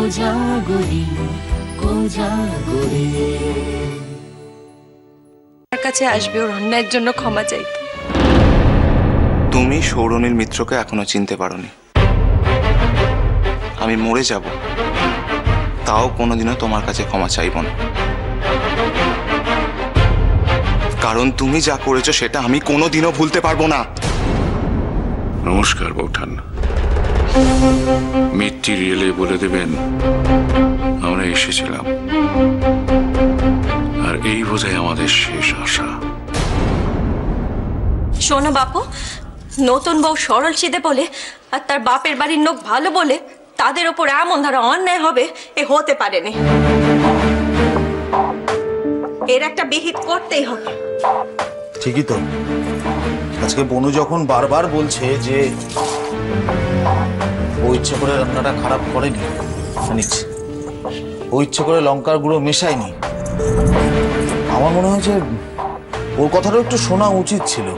কোজাগরি কোজাগরি। আমার কাছে আসবে ওর অন্যায়ের জন্য ক্ষমা চাইতে। তুমি সৌরনীল মিত্রকে এখনো চিনতে পারোনি। আমি মরে যাব, তাও কোনোদিনও তোমার কাছে ক্ষমা চাইব না, কারণ তুমি যা করেছো সেটা আমি কোনোদিনও ভুলতে পারবো না। নমস্কার বৌঠান। মেটেরিয়ালে বলে দেবেন আমরা এসেছিলাম, আর এই বোধহয় আমাদের শেষ আশা। শোনো বাপু, নতুন বউ সরল সিধে বলে আর তার বাপের বাড়ির লোক ভালো বলে তাদের ওপর এমন ধারা অন্যায় হবে এ হতে পারেনি। এর একটা বিহিত করতেই হবে। ঠিকই তো। আজকে বনু যখন বারবার বলছে যে ও ইচ্ছে করে রান্নাটা খারাপ করেনি, জানিস ও ইচ্ছে করে লঙ্কার গুঁড়ো মেশায়নি, আমার মনে হয় যে ওর কথাটাও একটু শোনা উচিত ছিল।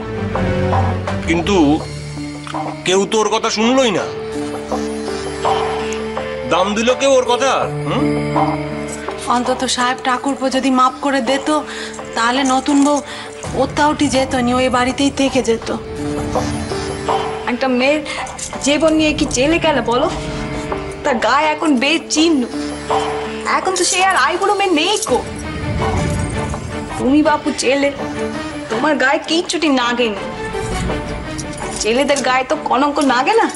কিন্তু কেউ তো ওর কথা শুনলই না। দাম দিল কেউ ওর কথা? অন্তত সাহেব ঠাকুরপো যদি মাপ করে দিত তাহলে নতুন বউ ওটাউটি যেত নি, ওই বাড়িতেই থেকে যেত। একটা মেয়ের জীবন নিয়ে কি জেলে গেল বলো? তার গায়ে এখন বেচিহ্ন। এখন তো সে আর আইবুড়ো মেয়ে নেই কো। তুমি বাপু জেলে, তোমার গায়ে কিচ্ছুটি নাগে না। জেলেদের গায়ে তো কলঙ্ক নাগে না।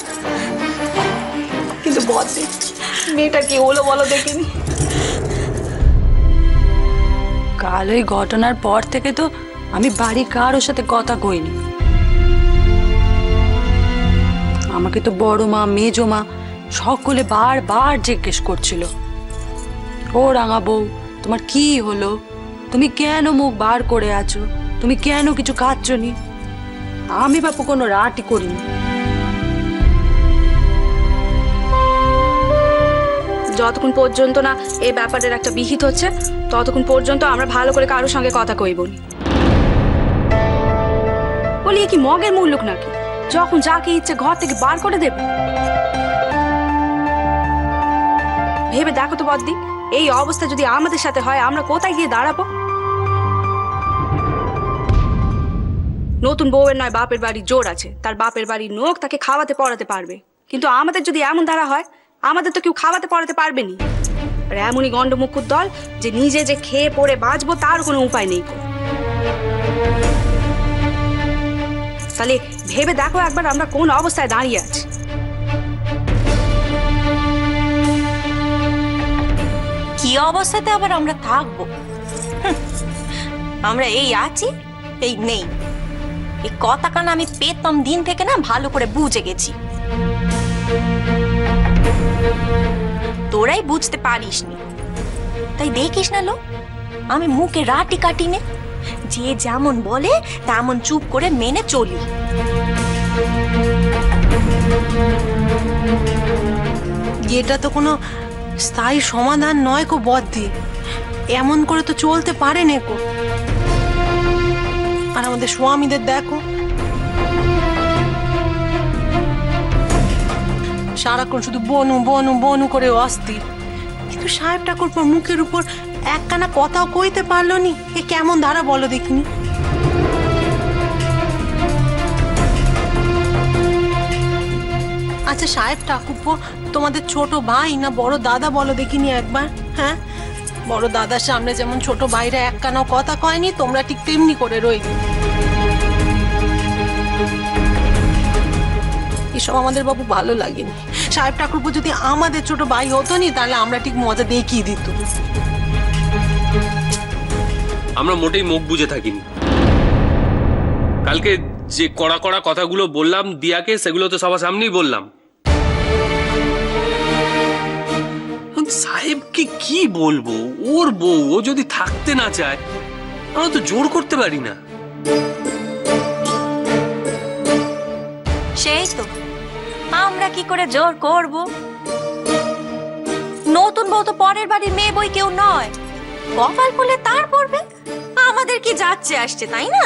কিন্তু বদে মেয়েটা কি হলো বলো দেখিনি? কাল ওই ঘটনার পর থেকে তো আমি বাড়ি কারোর সাথে কথা কইনি। আমাকে তো বড় মা মেজো মা সকলে বারবার জিজ্ঞেস করছিল, ও রাঙা বউ তোমার কি হলো, তুমি কেন মুখ বার করে আছো, তুমি কেন কিছু খাচ্ছ নি? আমি বাপু কোনো রাটই করিনি। যতক্ষণ পর্যন্ত না এই ব্যাপারের একটা বিহিত হচ্ছে ততক্ষণ পর্যন্ত আমরা ভালো করে কারোর সঙ্গে কথা কইবনি। বলি কি মগের মুল্লুক নাকি যখন যাকে ইচ্ছে ঘর থেকে বার করে দেবে? ভেবে দেখো তো বদ্দি, এই অবস্থা যদি আমাদের সাথে হয় আমরা কোথায় গিয়ে দাঁড়াবো? নতুন বউয়ের নয় বাপের বাড়ির জোর আছে, তার বাপের বাড়ির লোক তাকে খাওয়াতে পড়াতে পারবে, কিন্তু আমাদের যদি এমন ধারা হয় আমাদের তো কেউ খাওয়াতে পড়াতে পারবে নি। আর এমনই গন্ডমুখুর দল যে নিজে যে খেয়ে পড়ে বাঁচবো তার কোনো উপায় নেই। তাহলে ভেবে দেখো একবার আমরা কোন অবস্থায় দাঁড়িয়ে আছি। কি অবস্থাতে আবার আমরা থাকবো? আমরা এই আছি এই নেই, এই কথা কান আমি পেতাম দিন থেকে না ভালো করে বুঝে গেছি। তোরাই বুঝতে পারিসনি তাই দেখিস না লো, আমি মুখে রাটি কাটি নে, যে যেমন বলে তেমন চুপ করে মেনে চলি। এটা তো কোনো স্থায়ী সমাধান নয় কো বদ্দি, এমন করে তো চলতে পারে নে কো। আর আমাদের স্বামীদের দেখো, সারাক্ষণ শুধু বনু বনু বনু করে অস্থির, কিন্তু সাহেব ঠাকুরপোর মুখের উপর একখানা কথাও কইতে পারলো নি। এ কেমন ধারা বলো দেখিনি? আচ্ছা সাহেব ঠাকুরপো তোমাদের ছোট ভাই না বড় দাদা বলো দেখিনি একবার? হ্যাঁ, বড় দাদার সামনে যেমন ছোট ভাইরা একখানাও কথা কয়নি, তোমরা ঠিক তেমনি করে রইলি। এসব আমাদের বাবু ভালো লাগেনি। সাহেব ঠাকুরপো যদি আমাদের ছোট ভাই হতো নি তাহলে আমরা ঠিক মজা দেখিয়ে দিত। আমরা মোটেই মুখ বুঝে থাকিনি। কালকে যে কড়া কড়া কথাগুলো বললাম দিয়াকে, সেগুলো তো সবার সামনেই বললাম। সাহেবকে কি বলবো? ওর বউ, ও যদি থাকতে না চায় আমরা তো জোর করতে পারি না। সেই তো, আমরা কি করে জোর করব? নতুন বউ তো পরের বাড়ির মেয়ে বই কেউ নয়, কপাল খুলে তার পড়বে। আমাদের কি যাচ্ছে আসছে, তাই না?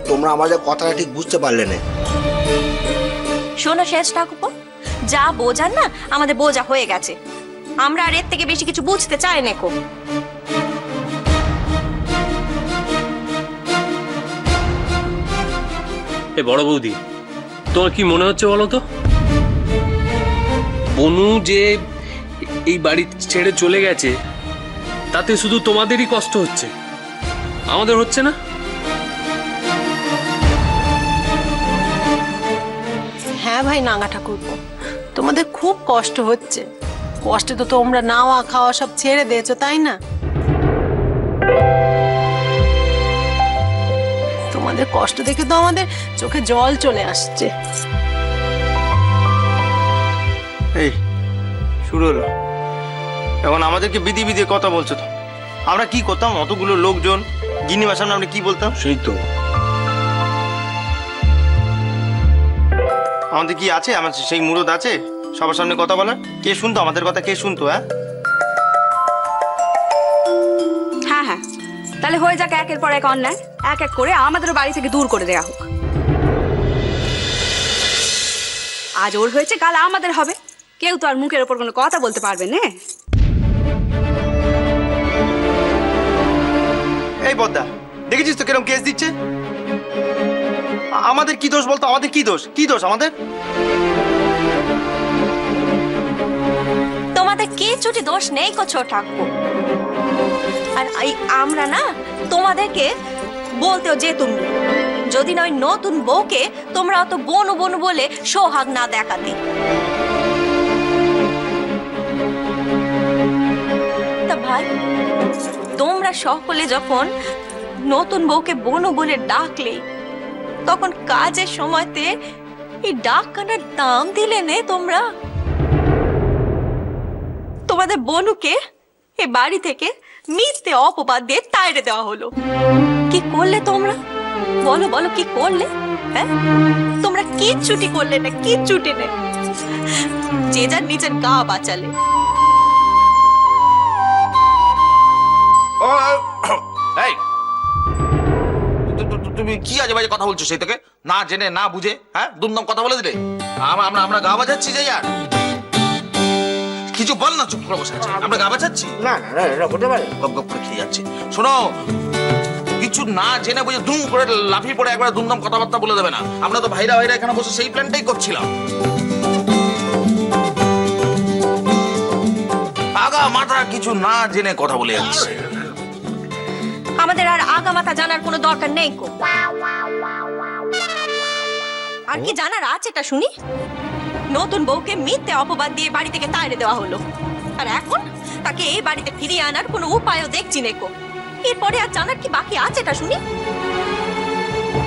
তোমরা আমাদের কথাটা ঠিক বুঝতে পারলে না। শোনো শেষ ঠাকুরপো, যা বোঝার না আমাদের বোঝা হয়ে গেছে। আমরা আর এর থেকে বেশি কিছু বুঝতে চাই না কো। এ বড় বৌদি, তোমার কি মনে হচ্ছে বলো তো? বনু যে এই বাড়ি ছেড়ে চলে গেছে তাতে শুধু তোমাদেরই কষ্ট হচ্ছে, আমাদের হচ্ছে না? হ্যাঁ ভাই নাঙ্গা ঠাকুরপো, তোমাদের খুব কষ্ট হচ্ছে। কষ্টে তো তোমরা নাওয়া খাওয়া সব ছেড়ে দিয়েছো, তাই না? তোমাদের কষ্ট দেখে তো আমাদের চোখে জল চলে আসছে। এই শুরু হলো, এখন আমাদেরকে বিধি বিধি কথা বলছো তো। আমরা কি করতাম অতগুলো লোকজন, গিন্নিমার সামনে আমরা কি বলতাম? সেই তো। আমাদের কি আছে, আমার সেই মুরদ আছে সবার সামনে কথা বলার? কে শুনতো আমাদের কথা, কে শুনতো? হ্যাঁ হ্যাঁ হ্যাঁ, তাহলে হয়ে যাক একের পর এক অন্যায়, এক এক করে আমাদেরও বাড়ি থেকে দূর করে দেয়া হোক। আজ ওর হয়েছে, কাল আমাদের হবে। কেউ তো আর মুখের ওপর কোনো কথা বলতে পারবে না। এই বদ্দা, দেখেছিস তো কিরকম কেস দিচ্ছে? আমাদের কি দোষ বলতো? আমাদের কি দোষ? কি দোষ আমাদের? তোমাদের কিছুটি দোষ নেই কো ছোট ঠাকুর। আর এই আমরা না তোমাদেরকে বলতেও যেতুম যদি না ওই নতুন বউকে তোমরা অত বনু বনু বলে সোহাগ না দেখাতে। তা ভাই, তোমরা সকলে যখন নতুন বউকে বনু বলে ডাকলে, তখন কাজের সময়তে এই ডাকখানার দাম দিলে নে তোমরা? তোমাদের বনুকে এ বাড়ি থেকে মিথ্যে অপবাদ দিয়ে তাইড়ে দেওয়া হলো। কি করলে তোমরা? বলো বলো, কি করলে? হ্যাঁ, তোমরা কিচ্ছুটি করলে না, কিচ্ছুটি নেই। যে যার নিজের গা বাঁচালে। এই তুমি কি আজে বাজে কথা বলছো? সেই থেকে না জেনে না বুঝে হ্যাঁ দুমদম কথা বলে দিলে। আমরা গা বাজাচ্ছি যে ইয়ার কিছু বল না, চুপ করে বসে আছে। আমরা গা বাজাচ্ছি? না না না, হতে পারে। গপ গপ করে খেয়ে যাচ্ছে। শোনো, কিছু না জেনে বুঝে দুম করে লাফিয়ে পড়ে একবার দুমদম কথাবার্তা বলে দেবে না। আমরা তো ভাইরা ভাইরা এখানে বসে সেই প্ল্যানটাই করছিলাম। আগা মাথা কিছু না জেনে কথা বলে যাচ্ছে। আমাদের আর আগামাথা জানার কোনো দরকার নেই কো। আর কি জানার আছে এটা শুনি? নতুন বউকে মিথ্যে অপবাদ দিয়ে বাড়ি থেকে তাড়িয়ে দেওয়া হলো, আর এখন তাকে এই বাড়িতে ফিরিয়ে আনার কোনো উপায়ও দেখছি না কো। এরপরে আর জানার কি বাকি আছে এটা শুনি?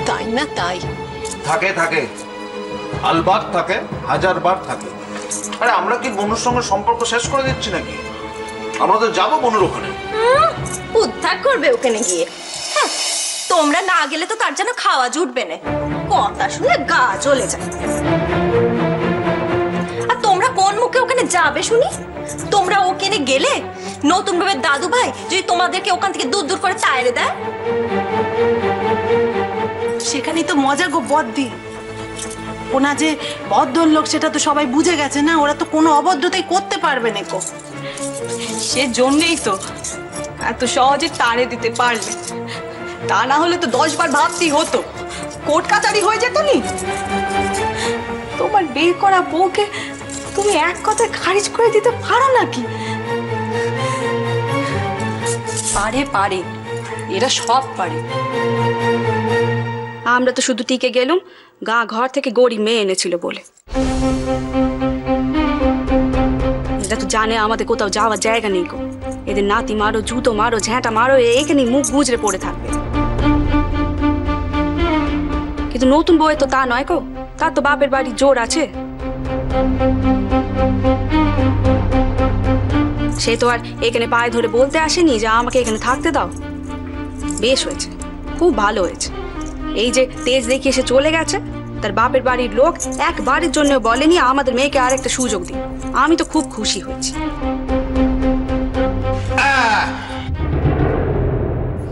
তাই না? তাই থাকে থাকে, আলবাত থাকে, হাজারবার থাকে। আরে আমরা কি বনুর সঙ্গে সম্পর্ক শেষ করে দিচ্ছি নাকি? আমরা তো যাবো বনুর ওখানে। উদ্ধার করবে ওখানে গিয়ে। হ্যাঁ, তোমরা না গেলে তো তার যেন খাওয়া জুটবে না। কথা শুনে গা জ্বলে যায়। আর তোমরা কোন মুখে ওখানে যাবে শুনি? তোমরা ওখানে গেলে নতুন ভাবে দাদু ভাই যদি তোমাদেরকে ওখান থেকে দূর দূর করে তাড়িয়ে দেয়, সেখানেই তো মজা গো বদ্দি। ওনা যে বদ্ধর লোক সেটা তো সবাই বুঝে গেছে না, ওরা তো কোনো অভদ্রতাই করতে পারবে না কো। সে জন্যেই তো এত সহজে তাড়ে দিতে পারলে। তা না হলে তো 10 বার ভাবতেই হতো, কোর্ট কাচারি হয়ে যেত নি। তোমার বের করা বউকে তুমি এক কথায় খারিজ করে দিতে পারো নাকি? পারে পারে, এরা সব পারে। আমরা তো শুধু টিকে গেলুম গা ঘর থেকে গড়ি মেয়ে এনেছিল বলে। এরা তো জানে আমাদের কোথাও যাওয়ার জায়গা নেই গো। এদের নাতি মারো, জুতো মারো, ঝ্যাঁটা মারো, এখানে মুখ গুজরে পড়ে থাকবে। কিন্তু নতুন বউয়ে তো তা নয় গো, তার তো বাপের বাড়ি জোর আছে। সে তো আর এখানে পায়ে ধরে বলতে আসেনি যে আমাকে এখানে থাকতে দাও। বেশ হয়েছে, খুব ভালো হয়েছে। এই যে তেজ দেখিয়ে সে চলে গেছে, তার বাপের বাড়ির লোক একবারের জন্য বলেনি আমাদের মেয়েকে আর একটা সুযোগ দিই। আমি তো খুব খুশি হয়েছি।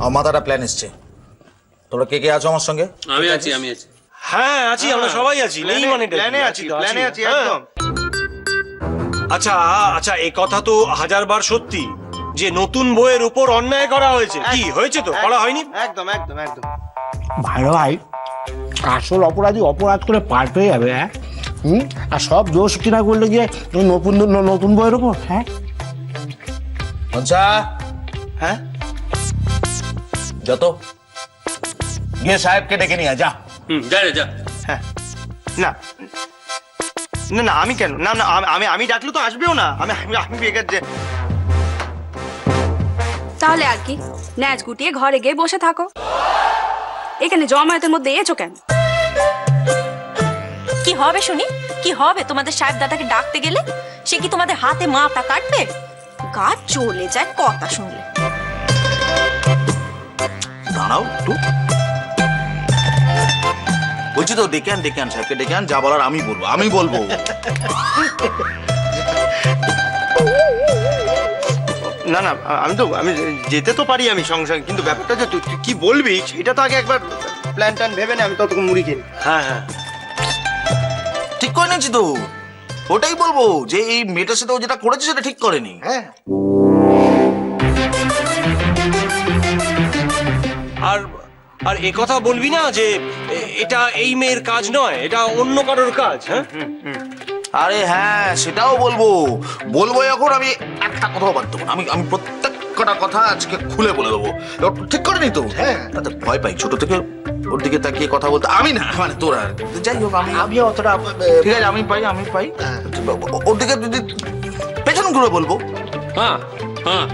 আমার মাথাটা প্ল্যান এসছে। তোমরা কে কে আছো আমার সঙ্গে? আমি আছি। হ্যাঁ আছি, আমরা সবাই আছি, নেই মানে প্ল্যানে আছি একদম। আচ্ছা আচ্ছা, এই কথা তো হাজারবার সত্যি যে নতুন বইয়ের উপর অন্যায় করা হয়েছে। কি হয়েছে? তো করা হয়নি? একদম একদম একদম। ভাই ভাই, আসল অপরাধী অপরাধ করে পার পেয়ে যাবে। হ্যাঁ, আর সব দোষ কিনা করলে গিয়ে নতুন নতুন বইয়ের উপর। হ্যাঁ আচ্ছা, হ্যাঁ যত গিয়ে সাহেবকে ডেকে নিয়ে যা। যা রে যা। হ্যাঁ, না না না, আমি কেন? না না, আমি ডাকলে তো আসবেও না। আমি বেকার যে। তাহলে আর কি, ন্যাচ গুটিয়ে ঘরে গিয়ে বসে থাকো। এখানে জমায়েতের মধ্যে এসো কেন? কি হবে শুনি? কি হবে তোমাদের সাহেব দাদাকে ডাকতে গেলে? সে কি তোমাদের হাতে মাথা কাটবে? গা চলে যায় কথা শুনলে। দাঁড়াও একটু, বলছি তো ডেকে আন সাহেবকে ডেকে আন, যা বলার আমি বলবো। না না, আমি যেতে তো পারি আমি সঙ্গে সঙ্গে, কিন্তু ব্যাপারটা যে তুই কি বলবি সেটা তো আগে একবার প্ল্যান ট্যান ভেবে নে। আমি ততক্ষণ মুড়ি কিনি। হ্যাঁ হ্যাঁ, ঠিক করে নিয়েছি তো, ওটাই বলবো যে এই মেয়েটার সাথে ও যেটা করেছে সেটা ঠিক করেনি। হ্যাঁ, আর আর এ কথা বলবি না যে এটা এই মেয়ের কাজ নয়, এটা অন্য কারোর কাজ। হ্যাঁ, আরে হ্যাঁ, সেটাও বলবো যখন আমি একটা কথাও বাদ দেবো না। আমি প্রত্যেকটা কথা আজকে খুলে বলে দেবো। ঠিক করে নি তো? হ্যাঁ, তাতে ভয় পাই ছোট থেকে ওর দিকে তাকিয়ে কথা বলতে। আমি না, মানে তোরা, যাই হোক আমি অতটা ঠিক আছে, আমি পাই ওর দিকে যদি পেছন ঘুরে বলবো। হ্যাঁ হ্যাঁ,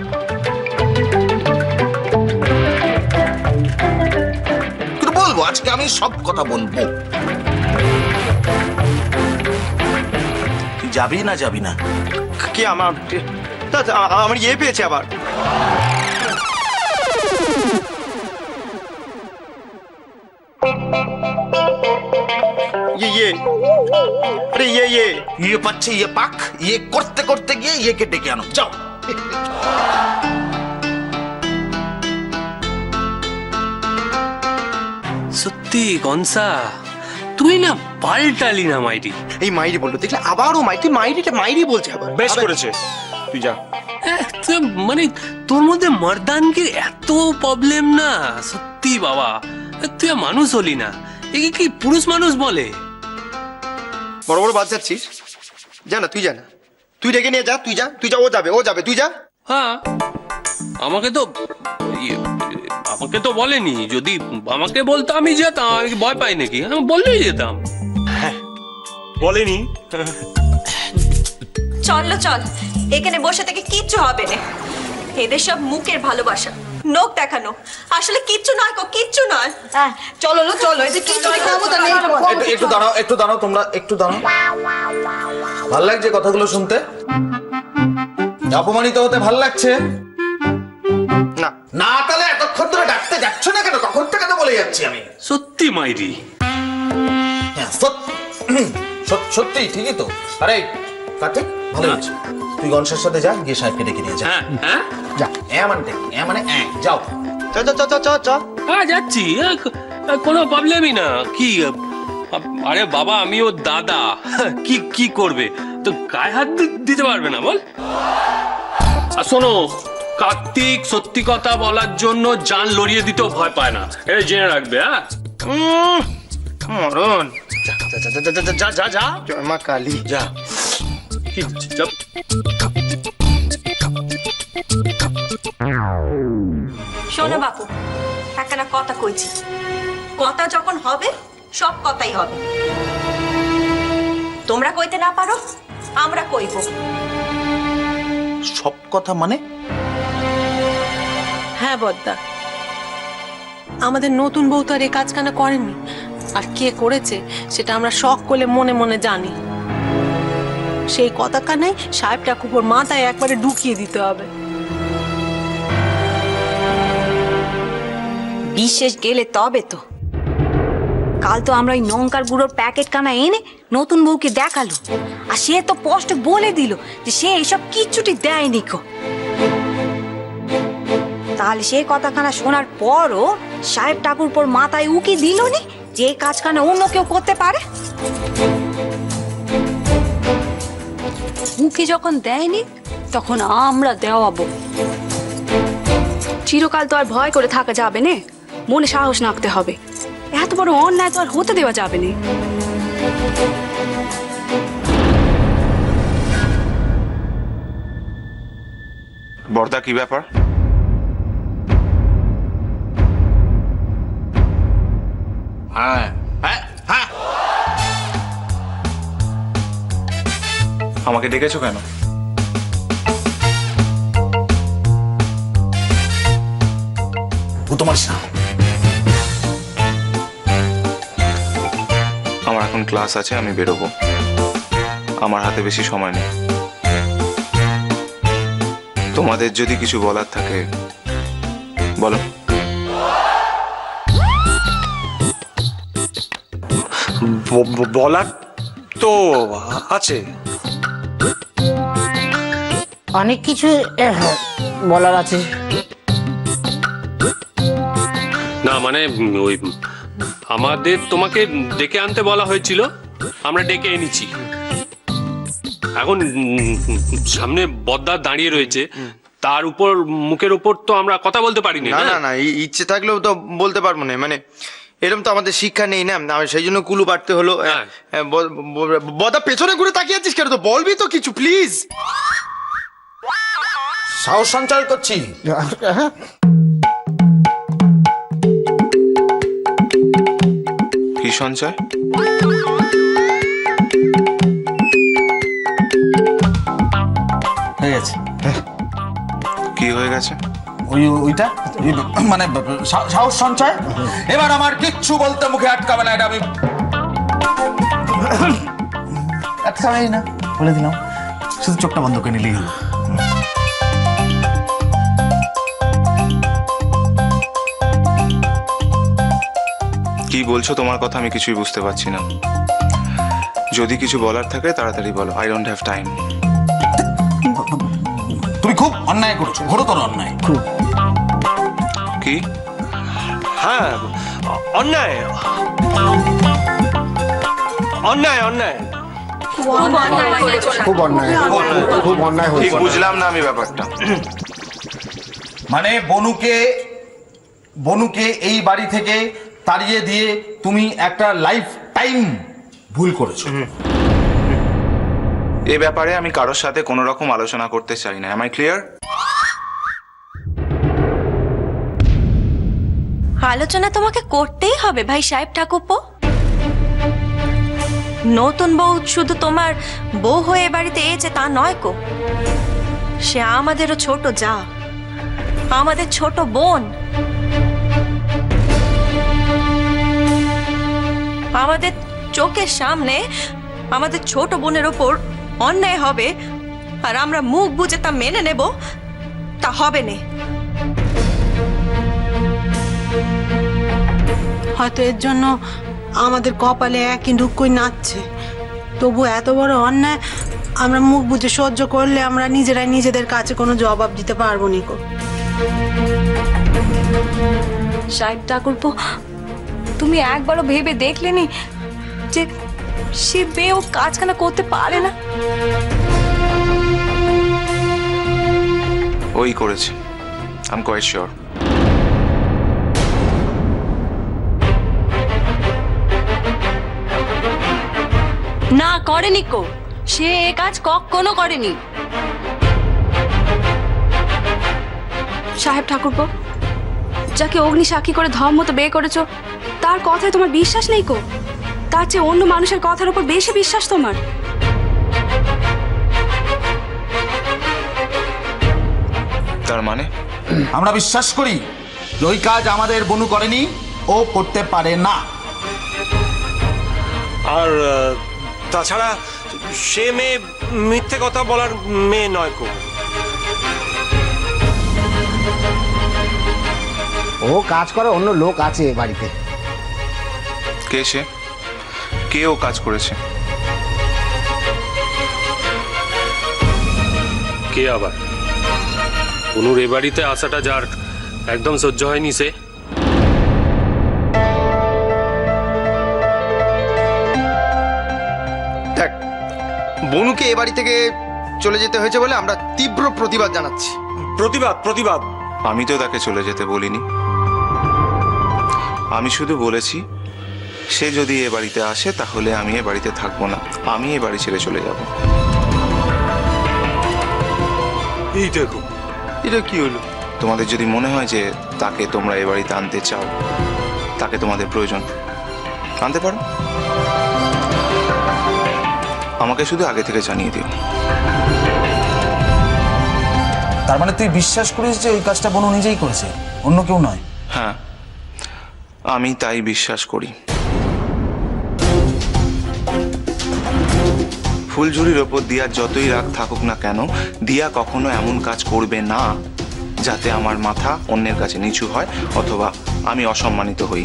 কিন্তু বলবো আজকে আমি সব কথা বলবো। যাবি না? কি আমার ইয়ে পেয়েছে আবার। ইয়ে পাচ্ছে, ইয়ে পাক, ইয়ে করতে করতে গিয়ে ইয়েকে ডেকে আনো, যাও। সত্যি কনসা, তুই না পাল্টালি না মাইরি। এই মাইরি বললো দেখলে, আবারও মাইরি বলছে আবার। বেশ করেছে, তুই যা। মানে তোর মধ্যে মর্দানগির এত প্রবলেম না, সত্যি বাবা। তুই মানুষ হলি না, একে কি পুরুষ মানুষ বলে? বড় বড় বাদ যাচ্ছিস, জানা তুই জানা, তুই ডেকে নিয়ে যা, তুই যা, ও যাবে, তুই যা। হ্যাঁ, আমাকে তো বলেনি। যদি আমাকে বলতো আমি যেতাম, আমি ভয় পাই নাকি? আমি বললেই যেতাম। বলেনি? চল, এখানে বসে থেকে কিচ্ছু হবে না। এদের সব মুখের ভালোবাসা, নোক দেখানো, আসলে কিচ্ছু নয় গো, কিচ্ছু নয়। হ্যাঁ, চলো এদের কিচ্ছু ক্ষমতা নেই। একটু দাঁড়াও তোমরা, একটু দাঁড়াও। ভাল লাগছে কথাগুলো শুনতে? অপমানিত হতে ভাল লাগছে না? না, তাহলে এতক্ষণ ধরে ডাকতে যাচ্ছ না কেন? কখন থেকে তো বলে যাচ্ছি আমি। সত্যি মাইরি। হ্যাঁ, সত্যি ঠিকই তো। আরে কার্তিক, ভালো হয়েছে, তুই গণেশের সাথে যা, গিয়ে সাহেবকে ডেকে নিয়ে যা। হ্যাঁ, যা। যাও। হ্যাঁ, যাচ্ছি। কোনো প্রবলেমই না। কি আরে বাবা, আমি ওর দাদা, কি করবে? তো গায়ে হাত দিতে পারবে না বল? আর শোনো, কার্তিক সত্যি কথা বলার জন্য জান লড়িয়ে দিতেও ভয় পায় না, এটা জেনে রাখবে। হ্যাঁ, মরণ। যা জয় মা কালী। যা। শোনো বাপু, একখানা কথা কইছি, কথা যখন হবে সব কথাই হবে। তোমরা কইতে না পারো, আমরা কইব। সব কথা মানে? হ্যাঁ বদ্দা, আমাদের নতুন বউ তো আর এই কাজখানা করেনি, আর কে করেছে সেটা আমরা শখ করে মনে মনে জানি। সেই কথা কানাই সাহেব ঠাকুর মাথায় একবারে ঢুকিয়ে দিতে হবে। বিশেষ গেলে তবে তো। কাল তো আমরা ওই লঙ্কার গুঁড়োর প্যাকেট কানা এনে নতুন বউকে দেখালো, আর সে তো স্পষ্ট বলে দিল যে সে এইসব কিচ্ছুটি দেয়নি কো। তাহলে সে কথাখানা শোনার পরও সাহেব ঠাকুর পর মাথায় উকি দিল নি যে কাজ কানা অন্য কেউ করতে পারে? মুখে যখন দেয়নি তখন আমরা দেওয়াবো। চিরকাল তো আর ভয় করে থাকা যাবে না, মনে সাহস রাখতে হবে। এত বড় অন্যায় তো আর হতে দেওয়া যাবে না। বর্দা, কি ব্যাপার? হ্যাঁ হ্যাঁ হ্যাঁ, আমাকে ডেকেছো কেন? তোমার আমার এখন ক্লাস আছে, আমি বেরোবো। আমার হাতে বেশি সময় নেই। তোমাদের যদি কিছু বলার থাকে বলো। বলার তো আছে, অনেক কিছু বলার আছে। না মানে ওই আমাদের তোমাকে ডেকে আনতে বলা হয়েছিল, আমরা ডেকে এনেছি। এখন সামনে বদ্দা দাঁড়িয়ে রয়েছে, তার উপর মুখের উপর তো আমরা কথা বলতে পারিনি। না না না, ইচ্ছে থাকলেও তো বলতে পারবো না, মানে এরকম তো আমাদের শিক্ষা নেই না, সেই জন্য কুলু পাঠতে হলো। বদা পেছনে ঘুরে তাকিয়ে আছিস কেন? তো বলবি তো কিছু প্লিজ। সাহস সঞ্চার করছি। কি সঞ্চয়? হয়ে গেছে। কি হয়ে গেছে? ওইটা মানে সাহস সঞ্চয়। এবার আমার কিচ্ছু বলতে মুখে আটকাবে না, এটা আমি আটকাবেই না বলে দিলাম। শুধু চোখটা বন্ধ করে নিলেই হলো। কি বলছো? তোমার কথা আমি কিছুই বুঝতে পারছি না। যদি কিছু বলার থাকে তাড়াতাড়ি বলো। I don't have time. তুমি খুব অন্যায় করছো, ঘোরতর অন্যায়। কি? হ্যাঁ, অন্যায় অন্যায় অন্যায় খুব অন্যায়, খুব অন্যায় ঠিক হয়েছে। বুঝলাম না আমি ব্যাপারটা। মানে বনুকে এই বাড়ি থেকে তাড়িয়ে দিয়ে তুমি একটা লাইফ টাইম ভুল করেছো। এ ব্যাপারে আমি কারোর সাথে কোনো রকম আলোচনা করতে চাই না। Am I clear? আলোচনা তোমাকে করতেই হবে ভাই সাহেব ঠাকুরপো। নতুন বউ শুধু তোমার বউ হয়ে বাড়িতে এসেছে তা নয় কো, সে আমাদেরও ছোট যা, আমাদের ছোট বোন। আমাদের চোখের সামনে আমাদের ছোট বোনের ওপর অন্যায় হবে আর আমরা মুখ বুজে তা মেনে নেব, তা হবে না। হয়তো এর জন্য আমাদের কপালে একই দুঃখই নাচছে, তবু এত বড় অন্যায় আমরা মুখ বুজে সহ্য করলে আমরা নিজেরাই নিজেদের কাছে কোনো জবাব দিতে পারবো নিকো। সাহেব ঠাকুরপো, তুমি একবারও ভেবে দেখলেনি যে সে মেয়ে ও কাজখানা করতে পারে না? ওই করেছে, আই এম কোয়াইট শিওর। না করেনি কো, সে এ কাজ কখনো করেনি। সাহেব ঠাকুরপো, যাকে অগ্নি সাক্ষী করে ধর্মতো বিয়ে করেছো, তার কথায় তোমার বিশ্বাস নেই কো? তার চেয়ে অন্য মানুষের কথার উপর বেশি বিশ্বাস তোমার। তার মানে আমরা বিশ্বাস করি যে ওই কাজ আমাদের বনু করেনি, ও করতে পারে না। আর তাছাড়া সে মেয়ে মিথ্যে কথা বলার মেয়ে নয় কো। ও কাজ করে, অন্য লোক আছে এ বাড়িতে। কে সে? কে ও কাজ করেছে? কে আবার? অনুর এ বাড়িতে আসাটা যার একদম সহ্য হয়নি সে। দেখ, বনুকে এ বাড়ি থেকে চলে যেতে হয়েছে বলে আমরা তীব্র প্রতিবাদ জানাচ্ছি। প্রতিবাদ প্রতিবাদ আমি তো তাকে চলে যেতে বলিনি, আমি শুধু বলেছি সে যদি এ বাড়িতে আসে তাহলে আমি এ বাড়িতে থাকবো না, আমি এ বাড়ি ছেড়ে চলে যাব। এই দেখো, এটা কি হলো? তোমাদের যদি মনে হয় যে তাকে তোমরা এ বাড়িতে আনতে চাও, তাকে তোমাদের প্রয়োজন, আনতে পারো, আমাকে শুধু আগে থেকে জানিয়ে দিও। তার মানে তুই বিশ্বাস করিস যে এই কাজটা বনু নিজেই করেছে, অন্য কেউ নয়? হ্যাঁ, আমি তাই বিশ্বাস করি। ফুলঝুরির ওপর দিয়ার যতই রাগ থাকুক না কেন, দিয়া কখনো এমন কাজ করবে না যাতে আমার মাথা অন্যের কাছে নিচু হয় অথবা আমি অসম্মানিত হই।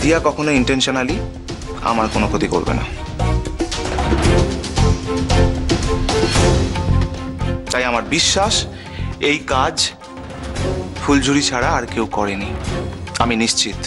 দিয়া কখনো ইন্টেনশনালি আমার কোনো ক্ষতি করবে না, তাই আমার বিশ্বাস এই কাজ ফুলঝুরি ছাড়া আর কেউ করেনি, আমি নিশ্চিত।